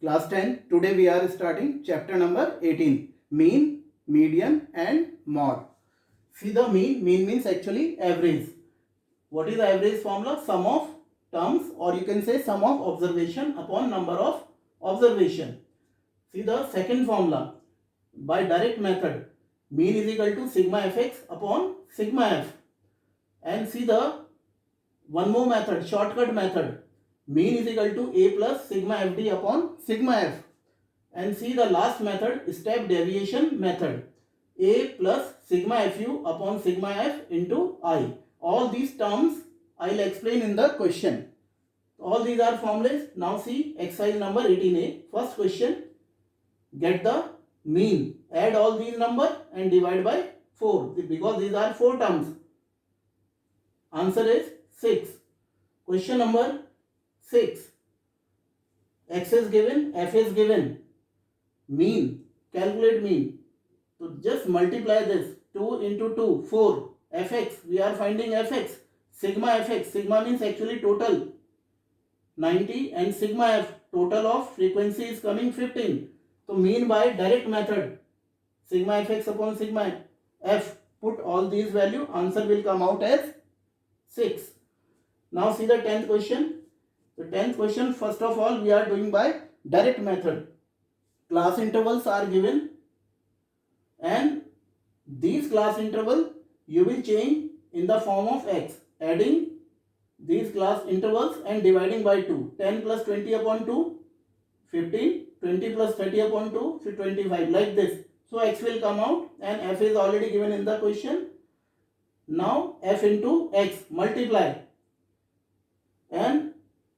Class 10. Today we are starting chapter number 18. Mean, median and mod. See the mean. Mean means actually average. What is the average formula? Sum of terms, or you can say sum of observation upon number of observation. See the second formula. By direct method, mean is equal to sigma fx upon sigma f. And see the one more method, shortcut method. Mean is equal to a plus sigma fd upon sigma f. And see the last method, step deviation method. A plus sigma fu upon sigma f into I. All these terms I will explain in the question. All these are formulas. Now see exercise number 18a. First question, get the mean. Add all these numbers and divide by 4 because these are 4 terms. Answer is 6. Question number 6. X is given, F is given. Mean. Calculate mean. So just multiply this. 2 into 2, 4. Fx. We are finding Fx. Sigma Fx. Sigma means actually total. 90 and sigma F. Total of frequency is coming 15. So mean by direct method. Sigma Fx upon sigma F. Put all these value. Answer will come out as 6. Now see the 10th question. The 10th question, first of all, we are doing by direct method. Class intervals are given and these class interval you will change in the form of x, adding these class intervals and dividing by 2. 10 plus 20 upon 2, 15. 20 plus 30 upon 2, 25, like this. So x will come out and f is already given in the question. Now f into x, multiply, and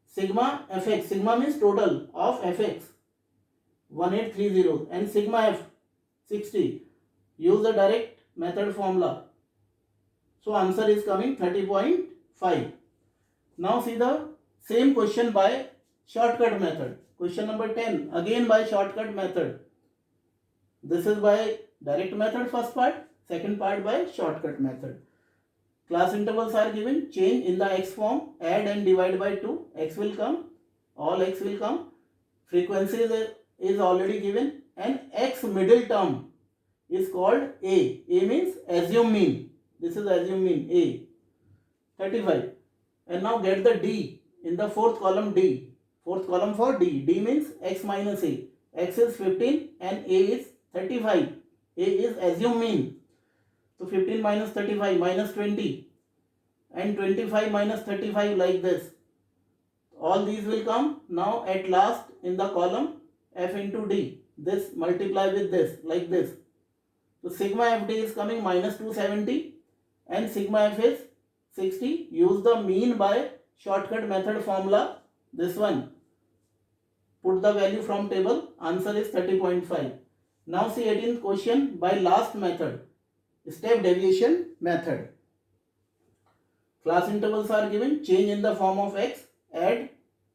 sigma fx, sigma means total of fx 1830 and sigma f 60. Use the direct method formula. So answer is coming 30.5. Now see the same question by shortcut method. Question number 10, again by shortcut method. This is by direct method first part, second part by shortcut method. Class intervals are given, change in the x form, add and divide by 2, x will come, all x will come. Frequency is already given and x middle term is called A. A means assume mean. This is assume mean A. 35. And now get the D in the fourth column D. Fourth column for D. D means x minus A. X is 15 and A is 35. A is assume mean. So 15 minus 35 minus 20 and 25 minus 35 like this. All these will come. Now at last in the column F into D. This multiply with this like this. So sigma FD is coming minus 270 and sigma F is 60. Use the mean by shortcut method formula. This one. Put the value from table. Answer is 30.5. Now see 18th question by last method. Step deviation method. Class intervals are given. Change in the form of x. Add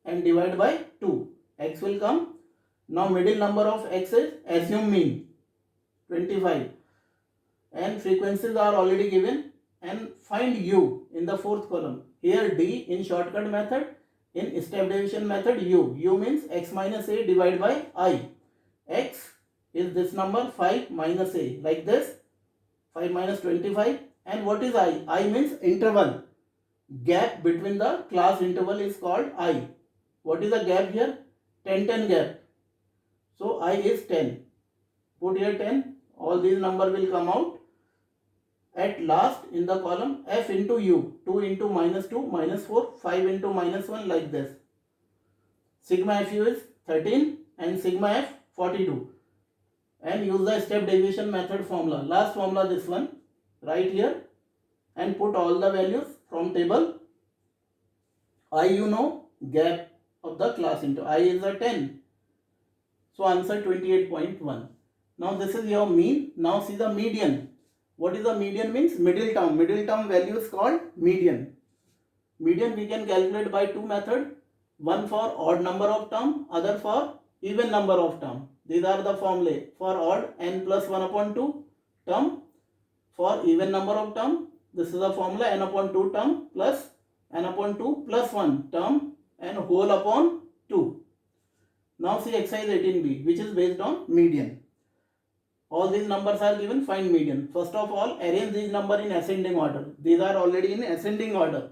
and divide by 2. X will come. Now middle number of x is assume mean 25. And frequencies are already given. And find u in the fourth column. Here D in shortcut method. In step deviation method u. U means x minus a divided by I. X is this number 5 minus a like this. 5 minus 25. And what is I? I means interval. Gap between the class interval is called I. What is the gap here? 10 gap. So I is 10. Put here 10. All these number will come out. At last in the column F into U. 2 into minus 2 minus 4. 5 into minus 1 like this. Sigma Fu is 13 and sigma F 42. And use the step deviation method formula. Last formula this one. Right here. And put all the values from table. I you know gap of the class into I is a 10. So answer 28.1. Now this is your mean. Now see the median. What is the median means? Middle term. Middle term value is called median. Median we can calculate by two methods. One for odd number of term, other for even number of term. These are the formulae. For odd, n plus 1 upon 2 term. For even number of term, this is the formula n upon 2 term plus n upon 2 plus 1 term and whole upon 2. Now see exercise 18b, which is based on median. All these numbers are given, find median. First of all, arrange these numbers in ascending order. These are already in ascending order.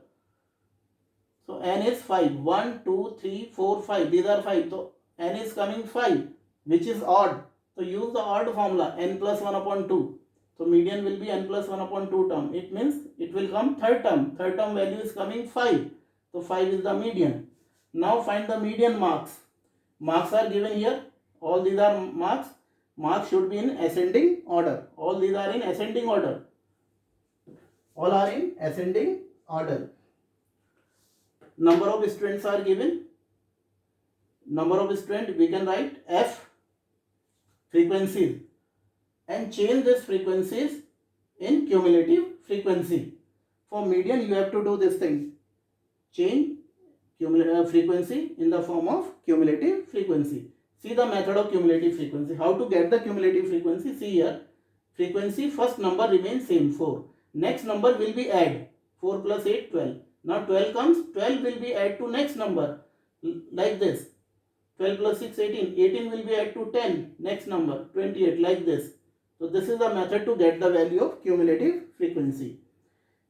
So n is 5. 1, 2, 3, 4, 5. These are 5. So n is coming 5, which is odd. So use the odd formula, n plus 1 upon 2. So median will be n plus 1 upon 2 term. It means it will come third term. Third term value is coming 5. So 5 is the median. Now find the median marks. Marks are given here. All these are marks. Marks should be in ascending order. All these are in ascending order. All are in ascending order. Number of students are given. Number of students, we can write F frequencies and change these frequencies in cumulative frequency. For median, you have to do this thing. Change frequency in the form of cumulative frequency. See the method of cumulative frequency. How to get the cumulative frequency? See here. Frequency, first number remains same, 4. Next number will be add. 4 plus 8, 12. Now 12 comes, 12 will be add to next number. Like this. 12 plus 6, 18. 18 will be add to 10. Next number, 28. Like this. So this is the method to get the value of cumulative frequency.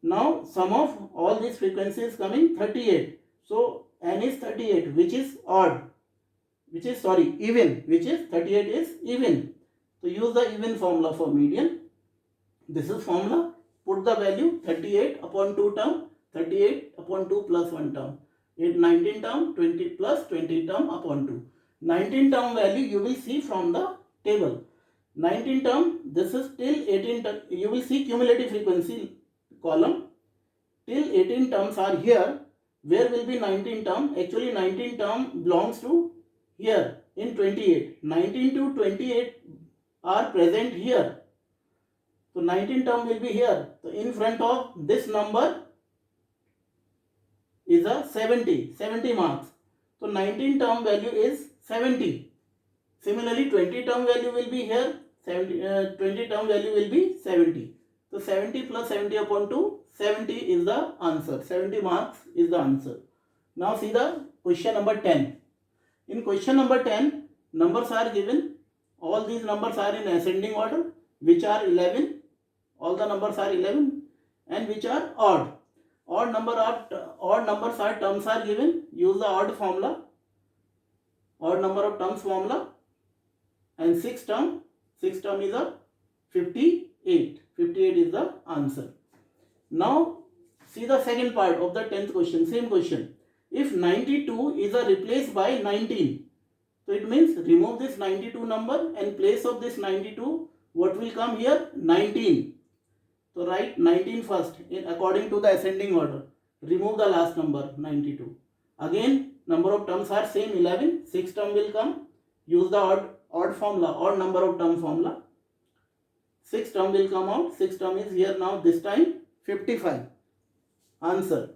Now sum of all these frequencies coming 38. So n is 38, which is odd. Which is even, which is 38 is even. So use the even formula for median. This is formula. Put the value 38 upon 2 term, 38 upon 2 plus 1 term. 19 term, 20 plus 20 term upon 2. 19 term value you will see from the table. 19 term, this is till 18 term. You will see cumulative frequency column. Till 18 terms are here. Where will be 19 term? Actually 19 term belongs to here in 28. 19 to 28 are present here. So 19 term will be here. So in front of this number is a 70 marks. So 19 term value is 70. Similarly 20 term value will be here. 20 term value will be 70. So 70 plus 70 upon 2, 70 is the answer. 70 marks is the answer. Now see the question number 10. In question number 10, numbers are given. All these numbers are in ascending order, which are 11. All the numbers are 11 and which are odd. Odd numbers are terms are given. Use the odd formula. Odd number of terms formula. And 6 term is a 58. 58 is the answer. Now see the second part of the 10th question. Same question. If 92 is replaced by 19, so it means remove this 92 number and place of this 92, what will come here? 19. So write 19 first according to the ascending order. Remove the last number 92. Again number of terms are same 11. 6 term will come. Use the odd formula, odd number of term formula. 6 term will come out. 6 term is here now, this time 55. Answer.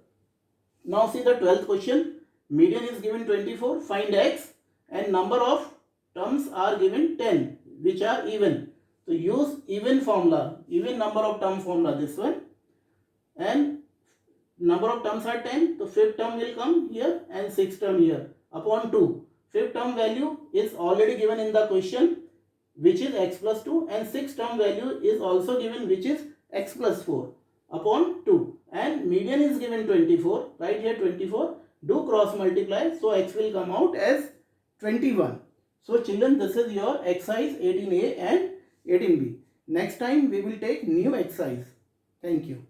Now see the 12th question. Median is given 24. Find x and number of terms are given 10, which are even. So use even formula, even number of term formula, this one. And number of terms are 10. So fifth term will come here and sixth term here upon 2. Fifth term value is already given in the question, which is x plus 2, and sixth term value is also given, which is x plus 4 upon 2. And median is given 24. Right here 24. Do cross multiply. So x will come out as 21. So children, this is your exercise 18A and 18B. Next time we will take new exercise. Thank you.